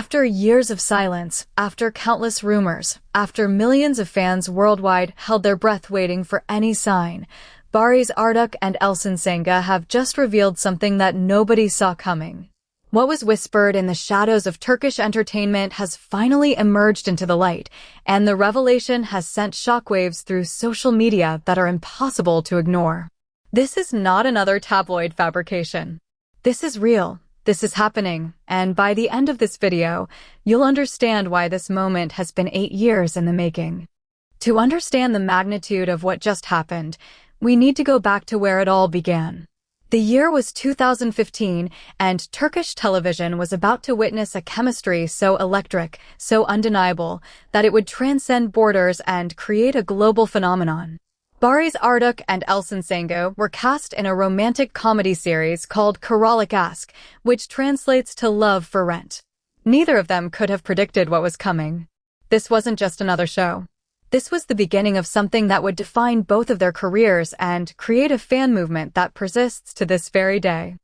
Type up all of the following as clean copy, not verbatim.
After years of silence, after countless rumors, after millions of fans worldwide held their breath waiting for any sign, Baris Arduc Elcin Sangu have just revealed something that nobody saw coming. What was whispered in the shadows of Turkish entertainment has finally emerged into the light, and the revelation has sent shockwaves through social media that are impossible to ignore. This is not another tabloid fabrication. This is real. This is happening, and by the end of this video, you'll understand why this moment has been 8 years in the making. To understand the magnitude of what just happened, we need to go back to where it all began. The year was 2015, and Turkish television was about to witness a chemistry so electric, so undeniable, that it would transcend borders and create a global phenomenon. Baris Arduc Elcin Sangu were cast in a romantic comedy series called Kiralik Ask, which translates to Love for Rent. Neither of them could have predicted what was coming. This wasn't just another show. This was the beginning of something that would define both of their careers and create a fan movement that persists to this very day.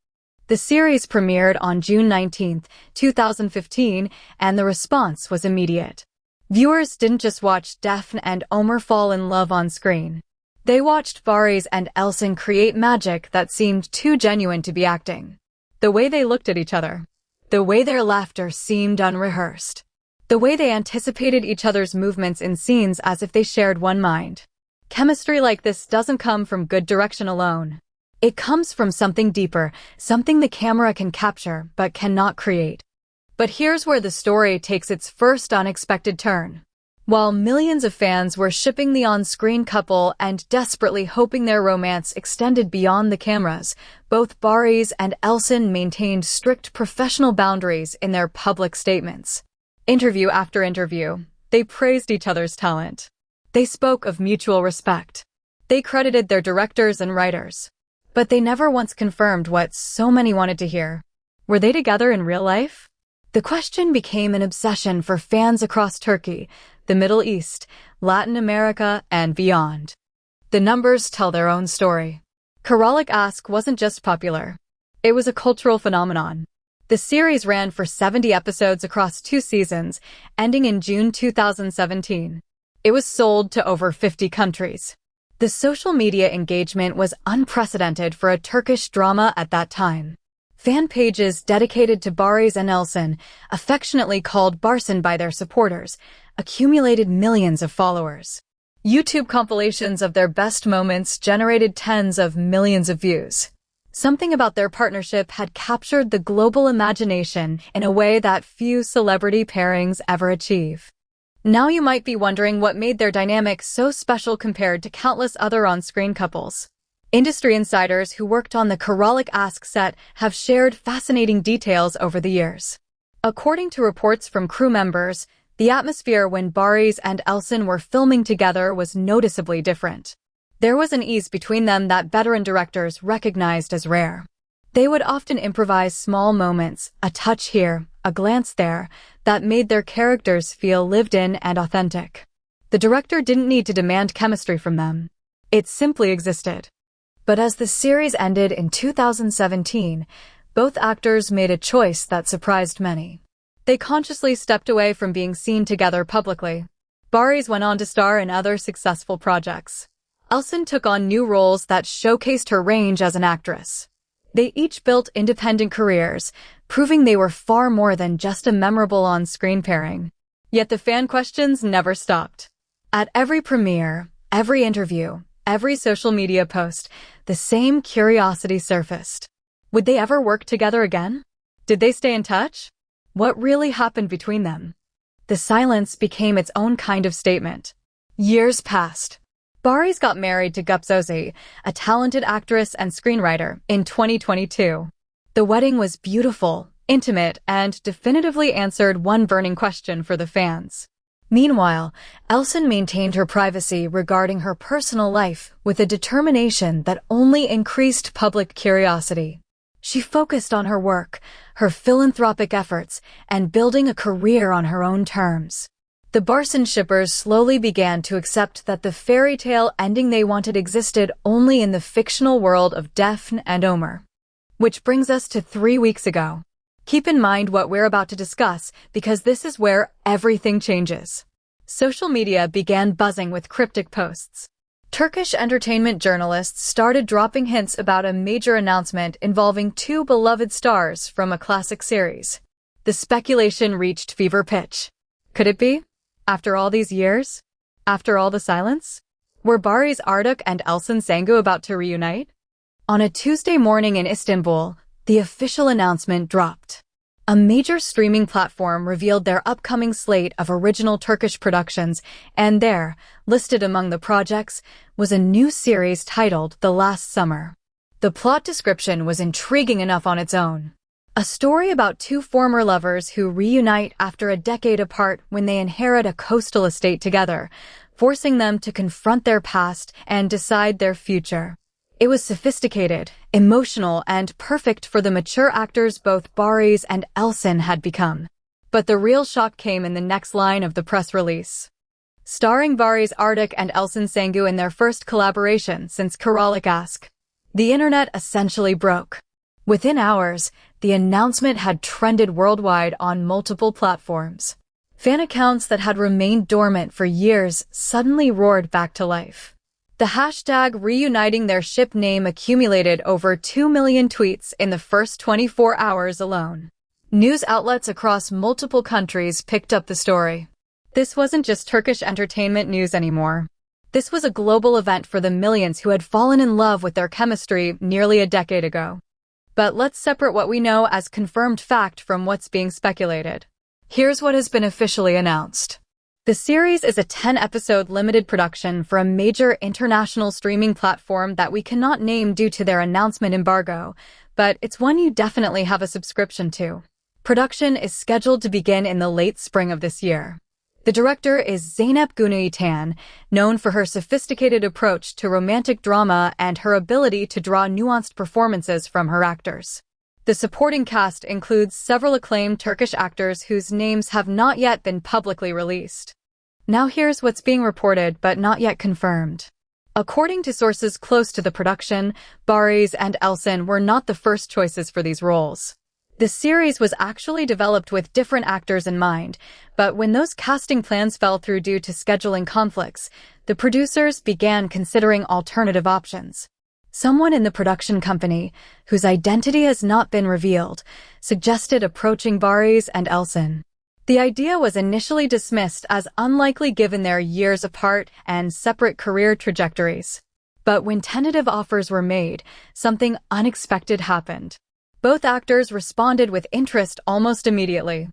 The series premiered on June 19, 2015, and the response was immediate. Viewers didn't just watch Defne and Omer fall in love on screen. They watched Baris and Elcin create magic that seemed too genuine to be acting. The way they looked at each other. The way their laughter seemed unrehearsed. The way they anticipated each other's movements in scenes as if they shared one mind. Chemistry like this doesn't come from good direction alone. It comes from something deeper, something the camera can capture but cannot create. But here's where the story takes its first unexpected turn. While millions of fans were shipping the on-screen couple and desperately hoping their romance extended beyond the cameras, both Baris and Elcin maintained strict professional boundaries in their public statements. Interview after interview, they praised each other's talent. They spoke of mutual respect. They credited their directors and writers. But they never once confirmed what so many wanted to hear. Were they together in real life? The question became an obsession for fans across Turkey, the Middle East, Latin America, and beyond. The numbers tell their own story. Kiralik Ask wasn't just popular. It was a cultural phenomenon. The series ran for 70 episodes across 2 seasons, ending in June 2017. It was sold to over 50 countries. The social media engagement was unprecedented for a Turkish drama at that time. Fan pages dedicated to Baris and Elcin, affectionately called Barsin by their supporters, accumulated millions of followers. YouTube compilations of their best moments generated tens of millions of views. Something about their partnership had captured the global imagination in a way that few celebrity pairings ever achieve. Now you might be wondering what made their dynamic so special compared to countless other on-screen couples. Industry insiders who worked on the Kiralik Ask set have shared fascinating details over the years. According to reports from crew members, the atmosphere when Baris and Elcin were filming together was noticeably different. There was an ease between them that veteran directors recognized as rare. They would often improvise small moments, a touch here, a glance there, that made their characters feel lived in and authentic. The director didn't need to demand chemistry from them. It simply existed. But as the series ended in 2017, both actors made a choice that surprised many. They consciously stepped away from being seen together publicly. Baris went on to star in other successful projects. Elcin took on new roles that showcased her range as an actress. They each built independent careers, proving they were far more than just a memorable on-screen pairing. Yet the fan questions never stopped. At every premiere, every interview, every social media post, the same curiosity surfaced. Would they ever work together again? Did they stay in touch? What really happened between them? The silence became its own kind of statement. Years passed. Baris got married to Gupsozi, a talented actress and screenwriter, in 2022. The wedding was beautiful, intimate, and definitively answered one burning question for the fans. Meanwhile, Elcin maintained her privacy regarding her personal life with a determination that only increased public curiosity. She focused on her work, her philanthropic efforts, and building a career on her own terms. The Barsin shippers slowly began to accept that the fairy tale ending they wanted existed only in the fictional world of Defne and Omer. Which brings us to 3 weeks ago. Keep in mind what we're about to discuss, because this is where everything changes. Social media began buzzing with cryptic posts. Turkish entertainment journalists started dropping hints about a major announcement involving two beloved stars from a classic series. The speculation reached fever pitch. Could it be? After all these years? After all the silence? Were Baris Arduc and Elcin Sangu about to reunite? On a Tuesday morning in Istanbul, the official announcement dropped. A major streaming platform revealed their upcoming slate of original Turkish productions, and there, listed among the projects, was a new series titled The Last Summer. The plot description was intriguing enough on its own. A story about two former lovers who reunite after a decade apart when they inherit a coastal estate together, forcing them to confront their past and decide their future. It was sophisticated, emotional, and perfect for the mature actors both Baris and Elcin had become. But the real shock came in the next line of the press release. Starring Baris Arduc and Elcin Sangu in their first collaboration since Kiralik Ask, the internet essentially broke. Within hours, the announcement had trended worldwide on multiple platforms. Fan accounts that had remained dormant for years suddenly roared back to life. The hashtag reuniting their ship name accumulated over 2 million tweets in the first 24 hours alone. News outlets across multiple countries picked up the story. This wasn't just Turkish entertainment news anymore. This was a global event for the millions who had fallen in love with their chemistry nearly a decade ago. But let's separate what we know as confirmed fact from what's being speculated. Here's what has been officially announced. The series is a 10-episode limited production for a major international streaming platform that we cannot name due to their announcement embargo, but it's one you definitely have a subscription to. Production is scheduled to begin in the late spring of this year. The director is Zeynep Güneytan, known for her sophisticated approach to romantic drama and her ability to draw nuanced performances from her actors. The supporting cast includes several acclaimed Turkish actors whose names have not yet been publicly released. Now here's what's being reported but not yet confirmed. According to sources close to the production, Baris and Elcin were not the first choices for these roles. The series was actually developed with different actors in mind, but when those casting plans fell through due to scheduling conflicts, the producers began considering alternative options. Someone in the production company, whose identity has not been revealed, suggested approaching Baris and Elcin. The idea was initially dismissed as unlikely given their years apart and separate career trajectories. But when tentative offers were made, something unexpected happened. Both actors responded with interest almost immediately.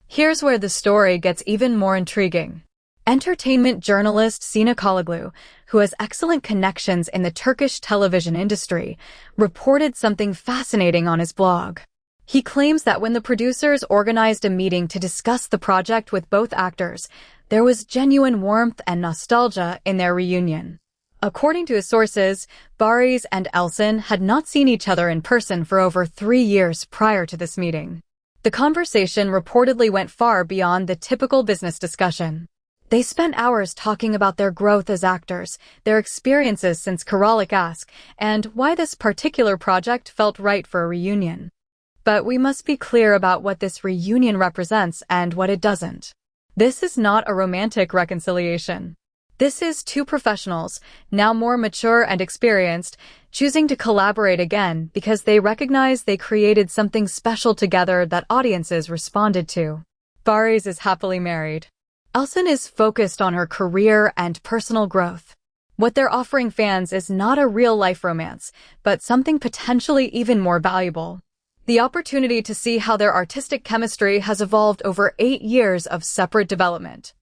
Here's where the story gets even more intriguing. Entertainment journalist Sina Kalaglu, who has excellent connections in the Turkish television industry, reported something fascinating on his blog. He claims that when the producers organized a meeting to discuss the project with both actors, there was genuine warmth and nostalgia in their reunion. According to his sources, Baris and Elcin had not seen each other in person for over 3 years prior to this meeting. The conversation reportedly went far beyond the typical business discussion. They spent hours talking about their growth as actors, their experiences since Kiralik Ask, and why this particular project felt right for a reunion. But we must be clear about what this reunion represents and what it doesn't. This is not a romantic reconciliation. This is two professionals, now more mature and experienced, choosing to collaborate again because they recognize they created something special together that audiences responded to. Baris is happily married. Elcin is focused on her career and personal growth. What they're offering fans is not a real-life romance, but something potentially even more valuable. The opportunity to see how their artistic chemistry has evolved over 8 years of separate development.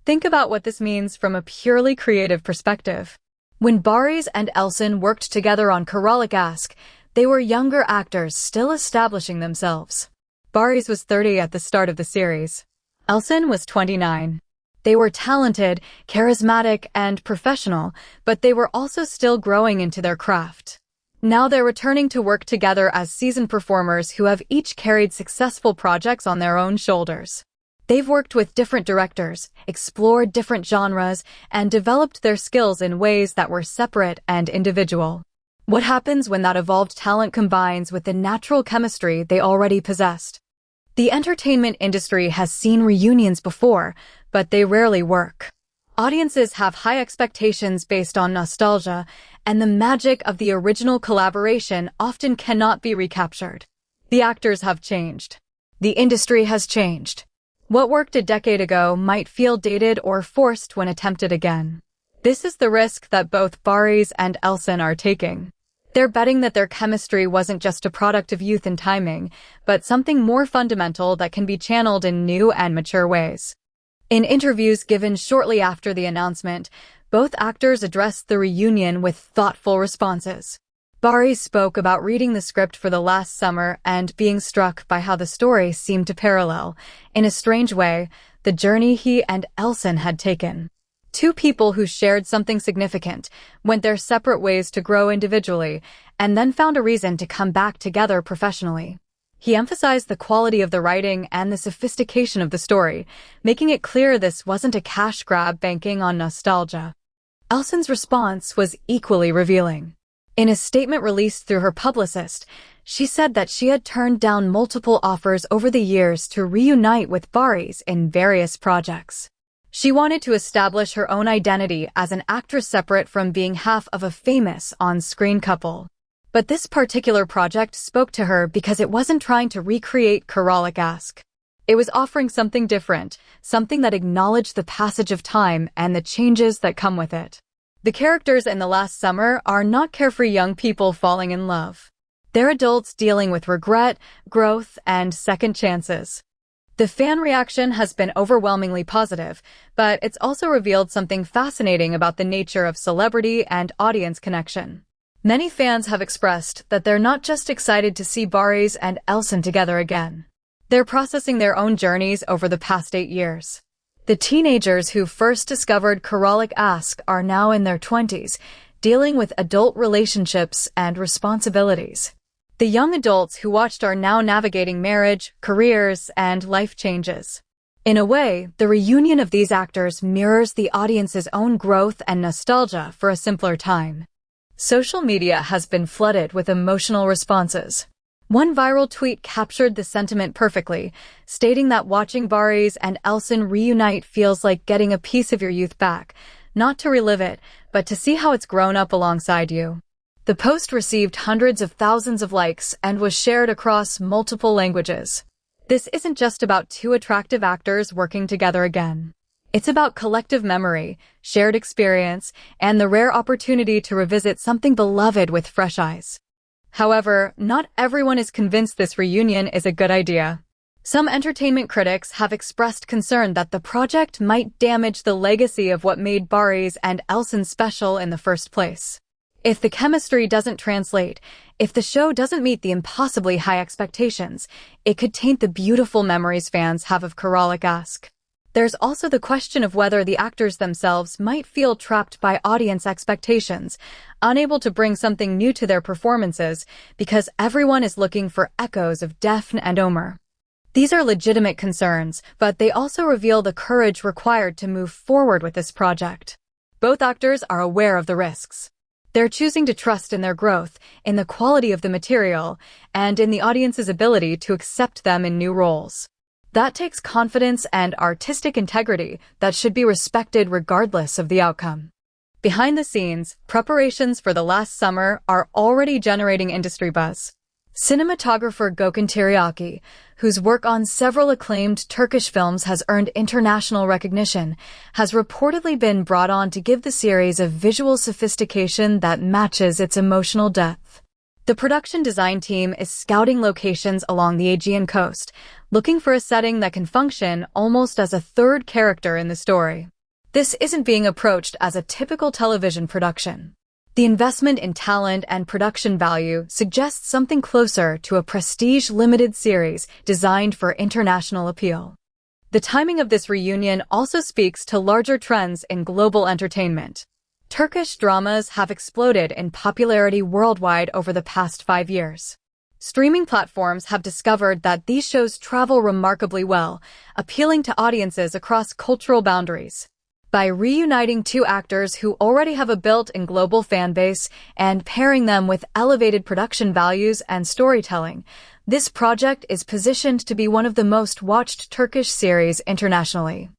Think about what this means from a purely creative perspective. When Baris and Elcin worked together on Kiralik Ask, they were younger actors still establishing themselves. Baris was 30 at the start of the series. Elcin was 29. They were talented, charismatic, and professional, but they were also still growing into their craft. Now they're returning to work together as seasoned performers who have each carried successful projects on their own shoulders. They've worked with different directors, explored different genres, and developed their skills in ways that were separate and individual. What happens when that evolved talent combines with the natural chemistry they already possessed? The entertainment industry has seen reunions before, but they rarely work. Audiences have high expectations based on nostalgia, and the magic of the original collaboration often cannot be recaptured. The actors have changed. The industry has changed. What worked a decade ago might feel dated or forced when attempted again. This is the risk that both Baris and Elcin are taking. They're betting that their chemistry wasn't just a product of youth and timing, but something more fundamental that can be channeled in new and mature ways. In interviews given shortly after the announcement, both actors addressed the reunion with thoughtful responses. Baris spoke about reading the script for the last summer and being struck by how the story seemed to parallel, in a strange way, the journey he and Elcin had taken. Two people who shared something significant, went their separate ways to grow individually, and then found a reason to come back together professionally. He emphasized the quality of the writing and the sophistication of the story, making it clear this wasn't a cash grab banking on nostalgia. Elcin's response was equally revealing. In a statement released through her publicist, she said that she had turned down multiple offers over the years to reunite with Baris in various projects. She wanted to establish her own identity as an actress separate from being half of a famous on-screen couple. But this particular project spoke to her because it wasn't trying to recreate Kiralik Ask. It was offering something different, something that acknowledged the passage of time and the changes that come with it. The characters in The Last Summer are not carefree young people falling in love. They're adults dealing with regret, growth, and second chances. The fan reaction has been overwhelmingly positive, but it's also revealed something fascinating about the nature of celebrity and audience connection. Many fans have expressed that they're not just excited to see Baris and Elcin together again. They're processing their own journeys over the past 8 years. The teenagers who first discovered Kiralik Ask are now in their 20s, dealing with adult relationships and responsibilities. The young adults who watched are now navigating marriage, careers, and life changes. In a way, the reunion of these actors mirrors the audience's own growth and nostalgia for a simpler time. Social media has been flooded with emotional responses. One viral tweet captured the sentiment perfectly, stating that watching Baris and Elcin reunite feels like getting a piece of your youth back, not to relive it, but to see how it's grown up alongside you. The post received hundreds of thousands of likes and was shared across multiple languages. This isn't just about two attractive actors working together again. It's about collective memory, shared experience, and the rare opportunity to revisit something beloved with fresh eyes. However, not everyone is convinced this reunion is a good idea. Some entertainment critics have expressed concern that the project might damage the legacy of what made Baris and Elcin special in the first place. If the chemistry doesn't translate, if the show doesn't meet the impossibly high expectations, it could taint the beautiful memories fans have of Kiralik Ask. There's also the question of whether the actors themselves might feel trapped by audience expectations, unable to bring something new to their performances because everyone is looking for echoes of Defne and Omer. These are legitimate concerns, but they also reveal the courage required to move forward with this project. Both actors are aware of the risks. They're choosing to trust in their growth, in the quality of the material, and in the audience's ability to accept them in new roles. That takes confidence and artistic integrity that should be respected regardless of the outcome. Behind the scenes, preparations for The Last Summer are already generating industry buzz. Cinematographer Gökhan Tiryaki, whose work on several acclaimed Turkish films has earned international recognition, has reportedly been brought on to give the series a visual sophistication that matches its emotional depth. The production design team is scouting locations along the Aegean coast, looking for a setting that can function almost as a third character in the story. This isn't being approached as a typical television production. The investment in talent and production value suggests something closer to a prestige limited series designed for international appeal. The timing of this reunion also speaks to larger trends in global entertainment. Turkish dramas have exploded in popularity worldwide over the past 5 years. Streaming platforms have discovered that these shows travel remarkably well, appealing to audiences across cultural boundaries. By reuniting two actors who already have a built-in global fan base and pairing them with elevated production values and storytelling, This project is positioned to be one of the most watched Turkish series internationally.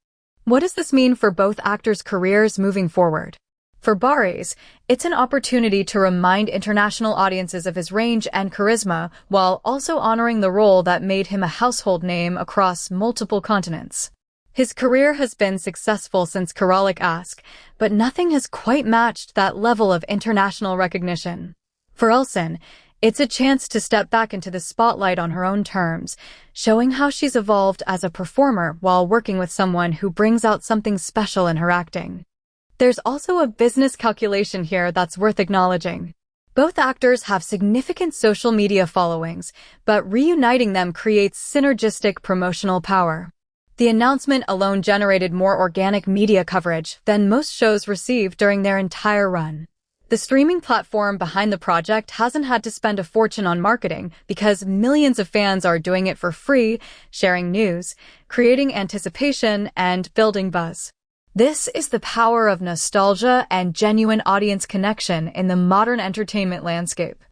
What does this mean for both actors' careers moving forward? For Baris, it's an opportunity to remind international audiences of his range and charisma while also honoring the role that made him a household name across multiple continents. His career has been successful since Kiralik Ask, but nothing has quite matched that level of international recognition. For Elcin, it's a chance to step back into the spotlight on her own terms, showing how she's evolved as a performer while working with someone who brings out something special in her acting. There's also a business calculation here that's worth acknowledging. Both actors have significant social media followings, but reuniting them creates synergistic promotional power. The announcement alone generated more organic media coverage than most shows received during their entire run. The streaming platform behind the project hasn't had to spend a fortune on marketing because millions of fans are doing it for free, sharing news, creating anticipation, and building buzz. This is the power of nostalgia and genuine audience connection in the modern entertainment landscape.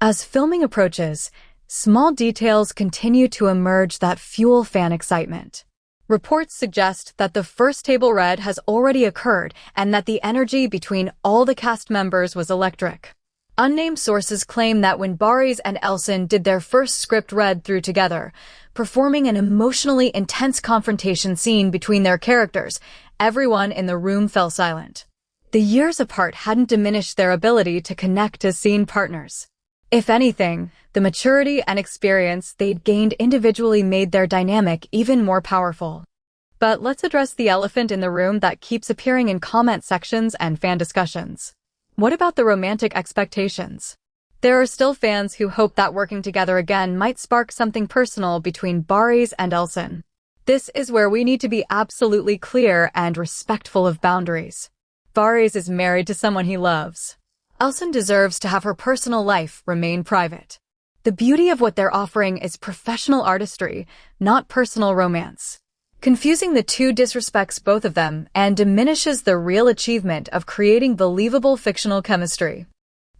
As filming approaches, small details continue to emerge that fuel fan excitement. Reports suggest that the first table read has already occurred and that the energy between all the cast members was electric. Unnamed sources claim that when Baris and Elcin did their first script read through together, performing an emotionally intense confrontation scene between their characters, everyone in the room fell silent. The years apart hadn't diminished their ability to connect as scene partners. If anything, the maturity and experience they'd gained individually made their dynamic even more powerful. But let's address the elephant in the room that keeps appearing in comment sections and fan discussions. What about the romantic expectations? There are still fans who hope that working together again might spark something personal between Baris and Elcin. This is where we need to be absolutely clear and respectful of boundaries. Baris is married to someone he loves. Elcin deserves to have her personal life remain private. The beauty of what they're offering is professional artistry, not personal romance. Confusing the two disrespects both of them and diminishes the real achievement of creating believable fictional chemistry.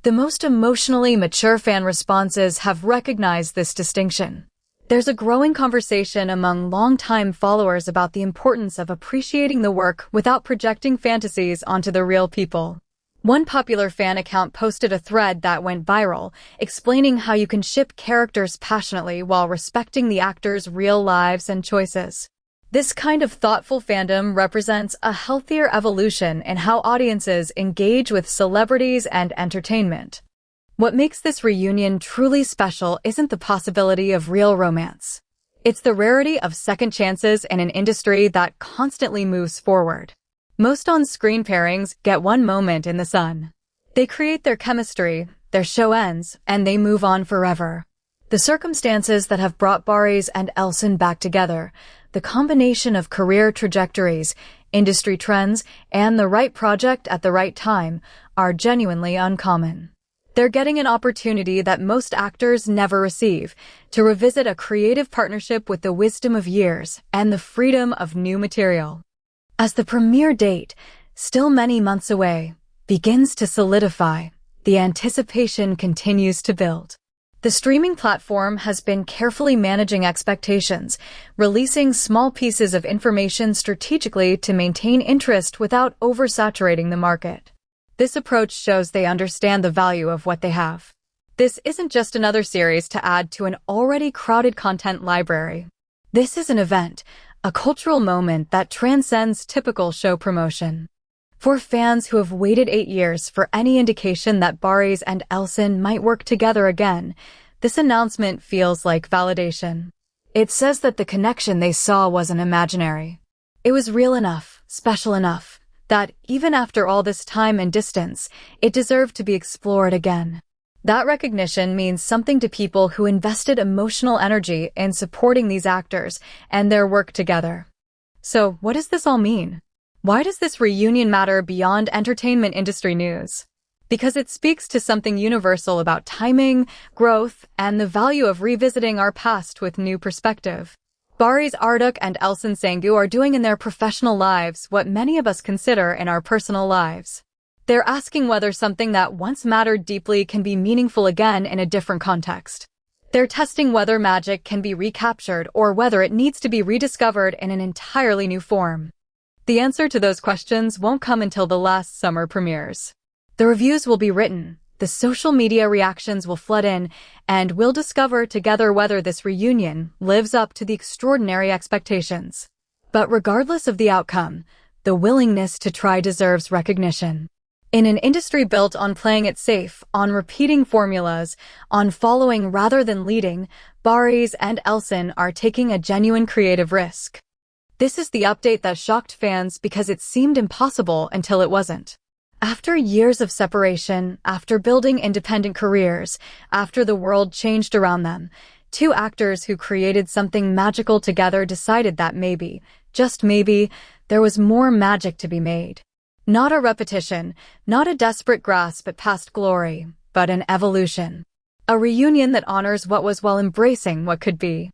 The most emotionally mature fan responses have recognized this distinction. There's a growing conversation among longtime followers about the importance of appreciating the work without projecting fantasies onto the real people. One popular fan account posted a thread that went viral, explaining how you can ship characters passionately while respecting the actors' real lives and choices. This kind of thoughtful fandom represents a healthier evolution in how audiences engage with celebrities and entertainment. What makes this reunion truly special isn't the possibility of real romance. It's the rarity of second chances in an industry that constantly moves forward. Most on-screen pairings get one moment in the sun. They create their chemistry, their show ends, and they move on forever. The circumstances that have brought Baris and Elcin back together, the combination of career trajectories, industry trends, and the right project at the right time, are genuinely uncommon. They're getting an opportunity that most actors never receive, to revisit a creative partnership with the wisdom of years and the freedom of new material. As the premiere date, still many months away, begins to solidify, the anticipation continues to build. The streaming platform has been carefully managing expectations, releasing small pieces of information strategically to maintain interest without oversaturating the market. This approach shows they understand the value of what they have. This isn't just another series to add to an already crowded content library. This is an event, a cultural moment that transcends typical show promotion. For fans who have waited 8 years for any indication that Baris and Elcin might work together again, this announcement feels like validation. It says that the connection they saw wasn't imaginary. It was real enough, special enough, that even after all this time and distance, it deserved to be explored again. That recognition means something to people who invested emotional energy in supporting these actors and their work together. So, what does this all mean? Why does this reunion matter beyond entertainment industry news? Because it speaks to something universal about timing, growth, and the value of revisiting our past with new perspective. Baris Arduc and Elcin Sangu are doing in their professional lives what many of us consider in our personal lives. They're asking whether something that once mattered deeply can be meaningful again in a different context. They're testing whether magic can be recaptured or whether it needs to be rediscovered in an entirely new form. The answer to those questions won't come until the last summer premieres. The reviews will be written, the social media reactions will flood in, and we'll discover together whether this reunion lives up to the extraordinary expectations. But regardless of the outcome, the willingness to try deserves recognition. In an industry built on playing it safe, on repeating formulas, on following rather than leading, Baris and Elcin are taking a genuine creative risk. This is the update that shocked fans because it seemed impossible until it wasn't. After years of separation, after building independent careers, after the world changed around them, two actors who created something magical together decided that maybe, just maybe, there was more magic to be made. Not a repetition, not a desperate grasp at past glory, but an evolution. A reunion that honors what was while embracing what could be.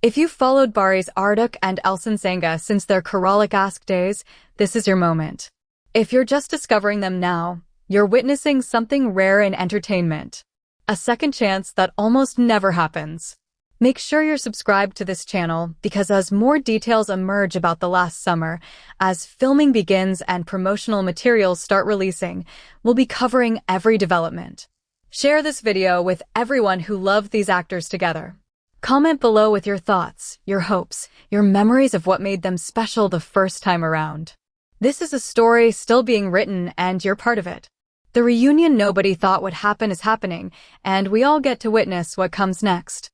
If you've followed Baris Arduc and Elcin Sangu since their Kiralik Ask days, this is your moment. If you're just discovering them now, you're witnessing something rare in entertainment. A second chance that almost never happens. Make sure you're subscribed to this channel because as more details emerge about the last summer, as filming begins and promotional materials start releasing, we'll be covering every development. Share this video with everyone who loved these actors together. Comment below with your thoughts, your hopes, your memories of what made them special the first time around. This is a story still being written and you're part of it. The reunion nobody thought would happen is happening, and we all get to witness what comes next.